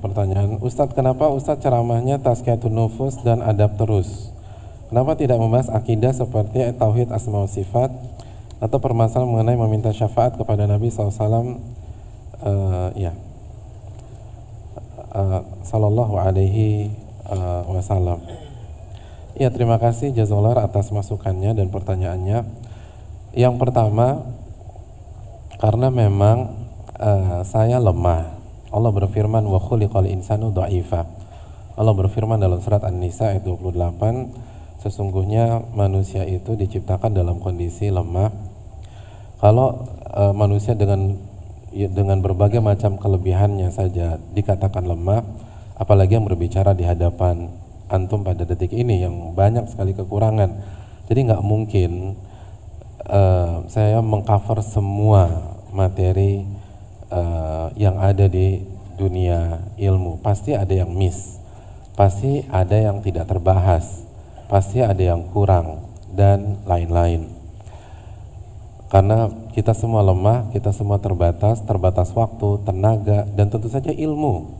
pertanyaan. Ustadz, kenapa Ustadz ceramahnya tazkiyatun nufus dan adab terus? Kenapa tidak membahas akidah seperti tauhid asma wa sifat atau permasalahan mengenai meminta syafaat kepada Nabi SAW? Sallallahu alaihi wasallam. Ya, terima kasih Jazollar atas masukannya dan pertanyaannya. Yang pertama, karena memang saya lemah. Allah berfirman wa khuliqal insanu dha'ifa. Allah berfirman dalam surat An-Nisa ayat 28, sesungguhnya manusia itu diciptakan dalam kondisi lemah. Kalau manusia dengan berbagai macam kelebihannya saja dikatakan lemah, apalagi yang berbicara di hadapan antum pada detik ini yang banyak sekali kekurangan. Jadi nggak mungkin saya mengcover semua materi yang ada di dunia ilmu. Pasti ada yang miss, pasti ada yang tidak terbahas, pasti ada yang kurang dan lain-lain. Karena kita semua lemah, kita semua terbatas waktu, tenaga, dan tentu saja ilmu.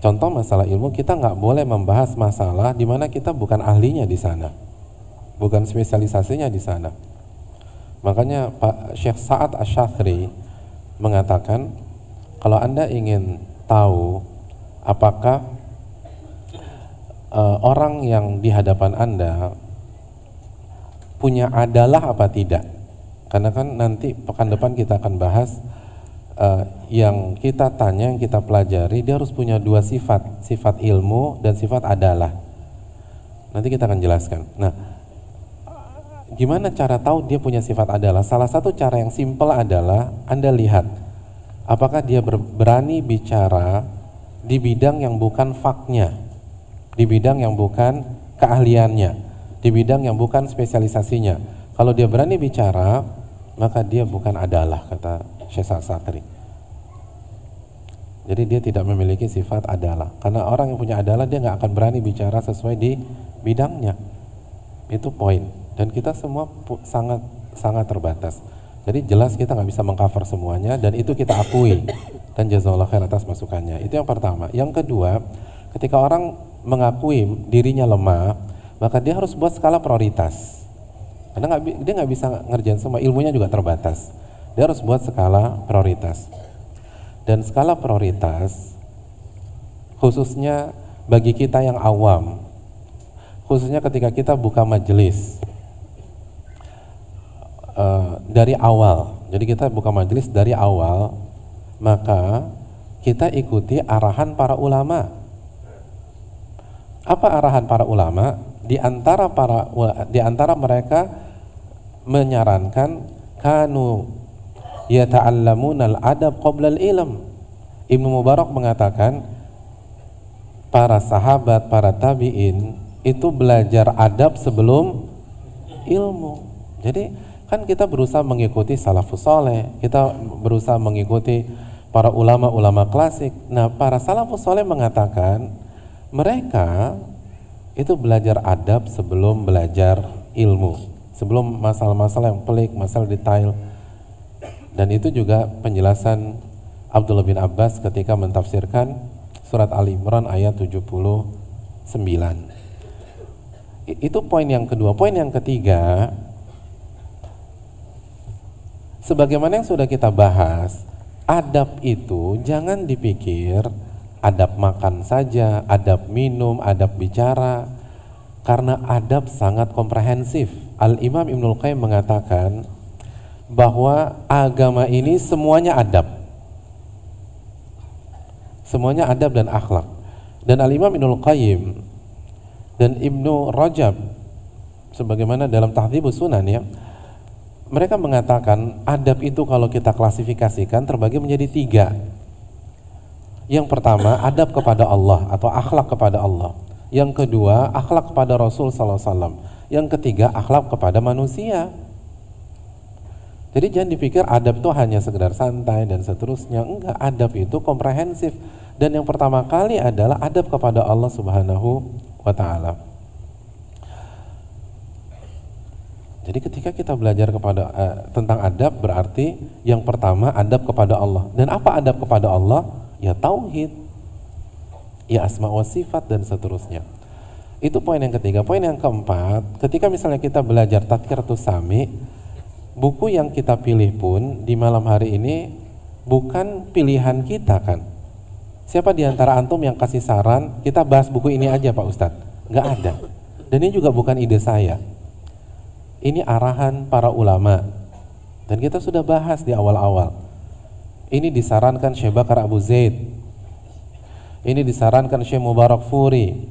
Contoh masalah ilmu, kita nggak boleh membahas masalah di mana kita bukan ahlinya di sana, bukan spesialisasinya di sana. Makanya Pak Syekh Sa'ad Asy-Syadzili mengatakan, kalau Anda ingin tahu apakah orang yang di hadapan Anda punya adalah apa tidak, karena kan nanti pekan depan kita akan bahas yang kita tanya, yang kita pelajari, dia harus punya dua sifat, sifat ilmu dan sifat adalah. Nanti kita akan jelaskan. Nah, gimana cara tahu dia punya sifat adalah? Salah satu cara yang simpel adalah Anda lihat apakah dia berani bicara di bidang yang bukan faknya, di bidang yang bukan keahliannya, di bidang yang bukan spesialisasinya. Kalau dia berani bicara, maka dia bukan adalah, kata Syekh Sa'ad. Jadi dia tidak memiliki sifat adalah, karena orang yang punya adalah dia nggak akan berani bicara sesuai di bidangnya. Itu poin. Dan kita semua sangat terbatas. Jadi jelas kita nggak bisa mengcover semuanya, dan itu kita akui. Dan jazakallahu khair atas masukannya. Itu yang pertama. Yang kedua, ketika orang mengakui dirinya lemah, maka dia harus buat skala prioritas. Karena dia nggak bisa ngerjain semua, ilmunya juga terbatas. Dia harus buat skala prioritas. Dan skala prioritas, khususnya bagi kita yang awam, khususnya ketika kita buka majelis dari awal. Jadi kita buka majelis dari awal, maka kita ikuti arahan para ulama. Apa arahan para ulama? Di antara mereka menyarankan kanu yata'allamuna al-adab qabla al-ilm. Ibnu Mubarak mengatakan para sahabat, para tabi'in itu belajar adab sebelum ilmu. Jadi kan kita berusaha mengikuti salafus saleh, kita berusaha mengikuti para ulama-ulama klasik. Nah, para salafus saleh mengatakan mereka itu belajar adab sebelum belajar ilmu, sebelum masalah-masalah yang pelik, masalah detail. Dan itu juga penjelasan Abdullah bin Abbas ketika mentafsirkan surat Ali Imran ayat 79. Itu poin yang kedua. Poin yang ketiga, sebagaimana yang sudah kita bahas, adab itu jangan dipikir adab makan saja, adab minum, adab bicara, karena adab sangat komprehensif. Al-Imam Ibnul Qayyim mengatakan bahwa agama ini semuanya adab, semuanya adab dan akhlak. Dan Al-Imam Ibnul Qayyim dan Ibnu Rajab, sebagaimana dalam Tahdhibus Sunan ya, mereka mengatakan adab itu kalau kita klasifikasikan terbagi menjadi 3. Yang pertama, adab kepada Allah atau akhlak kepada Allah. Yang kedua, akhlak kepada Rasul SAW. Yang ketiga, akhlak kepada manusia. Jadi jangan dipikir adab itu hanya sekedar santai dan seterusnya. Enggak, adab itu komprehensif. Dan yang pertama kali adalah adab kepada Allah Subhanahu wa Ta'ala. Jadi ketika kita belajar tentang adab, berarti yang pertama adab kepada Allah. Dan apa adab kepada Allah? Ya tauhid, ya asma wa sifat, dan seterusnya. Itu poin yang ketiga. Poin yang keempat, ketika misalnya kita belajar Tadhkiratus Sami, buku yang kita pilih pun di malam hari ini bukan pilihan kita kan. Siapa di antara antum yang kasih saran kita bahas buku ini aja Pak Ustadz? Nggak ada. Dan ini juga bukan ide saya. Ini arahan para ulama. Dan kita sudah bahas di awal-awal. Ini disarankan Syekh Bakar Abu Zaid. Ini disarankan Syekh Mubarak Furi.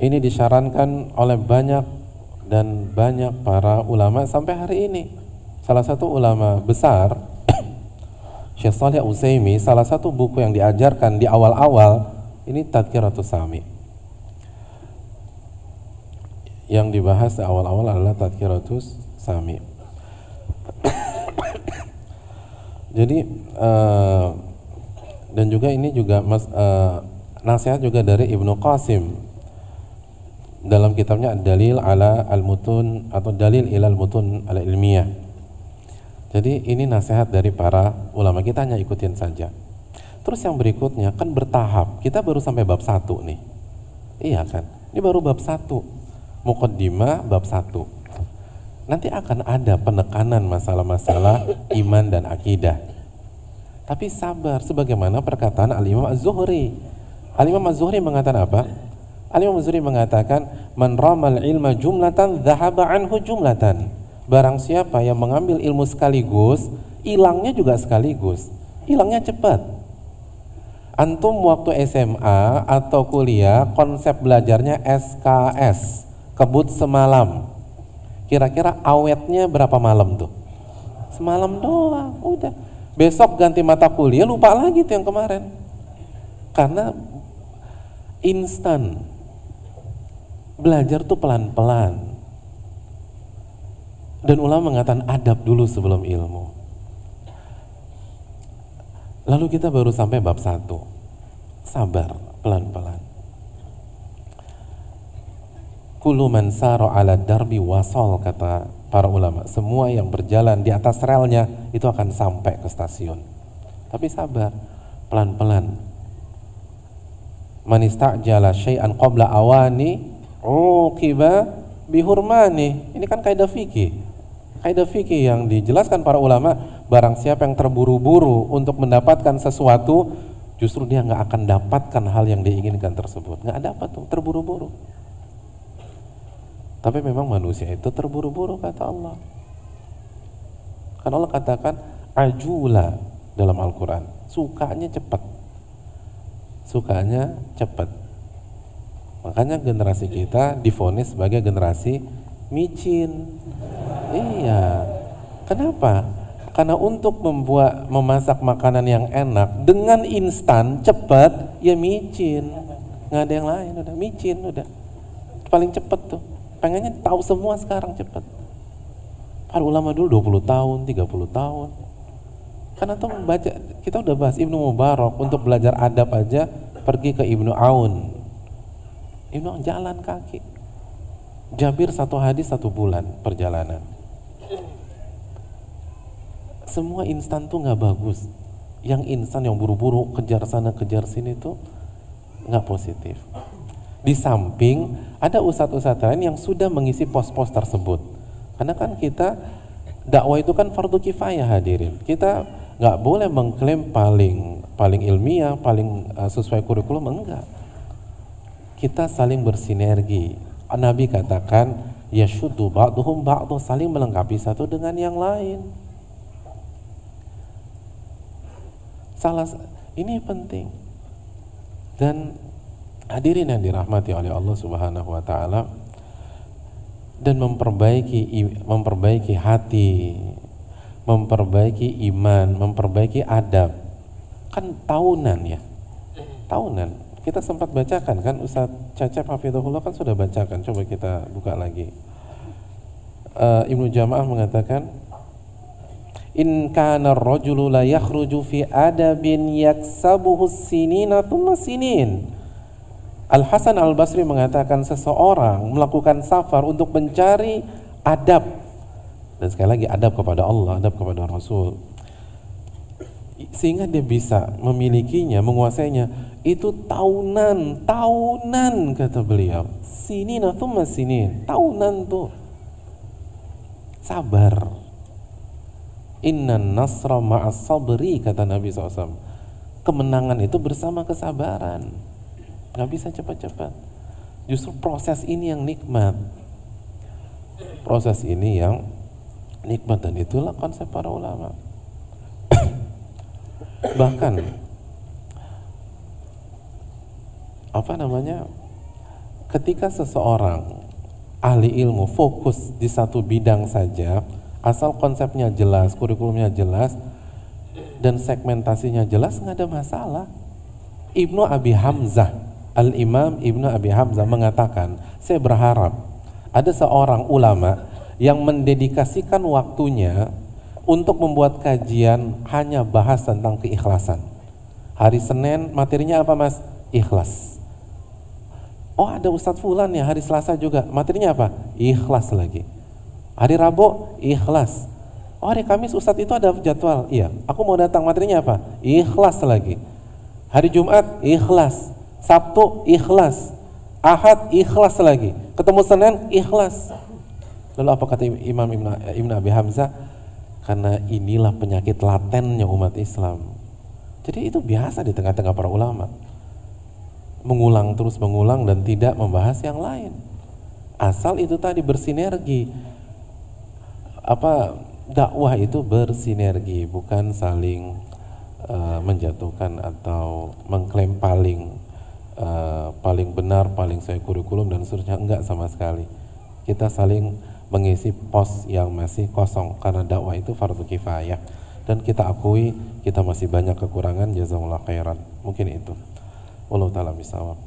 Ini disarankan oleh banyak para ulama sampai hari ini. Salah satu ulama besar Syekh Shalih Utsaimin, salah satu buku yang diajarkan di awal-awal ini Tadhkiratus Sami. Yang dibahas di awal-awal adalah Tadhkiratus Sami. Jadi dan juga ini juga nasihat juga dari Ibnu Qasim dalam kitabnya Dalil ala al-Mutun atau Dalil ilal Mutun al-Ilmiyah. Jadi ini nasihat dari para ulama, kita hanya ikutin saja. Terus yang berikutnya kan bertahap. Kita baru sampai bab 1 nih. Iya kan? Ini baru bab 1. Muqaddimah bab 1. Nanti akan ada penekanan masalah-masalah iman dan akidah. Tapi sabar, sebagaimana perkataan Al-Imam Az-Zuhri. Al-Imam Az-Zuhri mengatakan apa? Al-Imam Az-Zuhri mengatakan, "Man ramal ilma jumlatan dhahaba anhu jumlatan." Barang siapa yang mengambil ilmu sekaligus, hilangnya juga sekaligus. Hilangnya cepat. Antum waktu SMA atau kuliah, konsep belajarnya SKS, kebut semalam. Kira-kira awetnya berapa malam tuh? Semalam doang, udah. Besok ganti mata kuliah, lupa lagi tuh yang kemarin. Karena instan. Belajar tuh pelan-pelan. Dan ulama mengatakan adab dulu sebelum ilmu. Lalu kita baru sampai bab 1. Sabar, pelan-pelan. Kullu man sara ala darbi wasol, kata para ulama. Semua yang berjalan di atas relnya itu akan sampai ke stasiun. Tapi sabar, pelan-pelan. Man istajala syai'an qabla awani uqiba bihurmani. Ini kan kaidah fikih. Kaidah fikih yang dijelaskan para ulama, barang siapa yang terburu-buru untuk mendapatkan sesuatu, justru dia nggak akan dapatkan hal yang diinginkan tersebut. Nggak dapat tuh, terburu-buru. Tapi memang manusia itu terburu-buru, kata Allah. Kan Allah katakan ajula dalam Al-Quran, sukanya cepat. Sukanya cepat. Makanya generasi kita divonis sebagai generasi micin. Iya. Kenapa? Karena untuk memasak makanan yang enak dengan instan, cepat, ya micin. Nggak ada yang lain, udah micin, udah. Paling cepat tuh. Pengennya tahu semua sekarang cepat. Para ulama dulu 20 tahun, 30 tahun. Karena tuh membaca, kita udah bahas Ibnu Mubarak untuk belajar adab aja pergi ke Ibnu Aun. Ibnu Aun jalan kaki. Jabir 1 hadis 1 bulan perjalanan. Semua instan tuh nggak bagus. Yang instan, yang buru-buru kejar sana kejar sini tuh nggak positif. Di samping ada ustadz-ustadz lain yang sudah mengisi pos-pos tersebut. Karena kan kita dakwah itu kan fardu kifayah, hadirin. Kita nggak boleh mengklaim paling ilmiah, paling sesuai kurikulum, enggak. Kita saling bersinergi. Nabi katakan yashuddu ba'duhum ba'du, saling melengkapi satu dengan yang lain. Ini penting. Dan hadirin yang dirahmati oleh Allah Subhanahu wa taala, dan memperbaiki hati, memperbaiki iman, memperbaiki adab. Kan tahunan ya. Tahunan. Kita sempat bacakan kan, Ustaz Cecep Hafizahullah kan sudah bacakan. Coba kita buka lagi. Ibnu Jama'ah mengatakan, in kana ar-rajulu la yakhruju fi adabin yaksabuhu sinina thumma sinin. Al-Hasan Al-Basri mengatakan seseorang melakukan safar untuk mencari adab, dan sekali lagi adab kepada Allah, adab kepada Rasul, sehingga dia bisa memilikinya, menguasainya. Itu tahunan kata beliau, sinina thumma sinin, tahunan tuh. Sabar. Innan nasra ma'as sabri, kata Nabi SAW. Kemenangan itu bersama kesabaran, gak bisa cepat-cepat. Justru proses ini yang nikmat, proses ini yang nikmat, dan itulah konsep para ulama. Bahkan ketika seseorang ahli ilmu fokus di satu bidang saja, asal konsepnya jelas, kurikulumnya jelas, dan segmentasinya jelas, nggak ada masalah. Ibnu Abi Hamzah, Al-Imam Ibnu Abi Hamzah mengatakan, saya berharap ada seorang ulama yang mendedikasikan waktunya untuk membuat kajian hanya bahas tentang keikhlasan. Hari Senin materinya apa mas? Ikhlas. Oh ada Ustadz Fulan ya hari Selasa juga, materinya apa? Ikhlas lagi. Hari Rabu ikhlas. Oh hari Kamis Ustadz itu ada jadwal, iya aku mau datang, materinya apa? Ikhlas lagi. Hari Jumat ikhlas, Sabtu ikhlas, Ahad ikhlas lagi, ketemu Senin ikhlas. Lalu apa kata Imam Ibnu Abi Hamzah? Karena inilah penyakit latennya umat Islam. Jadi itu biasa di tengah-tengah para ulama, mengulang terus mengulang dan tidak membahas yang lain, asal itu tadi bersinergi. Dakwah itu bersinergi, bukan saling menjatuhkan atau mengklaim paling benar, paling sesuai kurikulum dan seterusnya. Enggak sama sekali. Kita saling mengisi pos yang masih kosong, karena dakwah itu fardu kifayah, dan kita akui kita masih banyak kekurangan. Jazakumullah khairan. Mungkin itu. Wallahu ta'ala bisawab.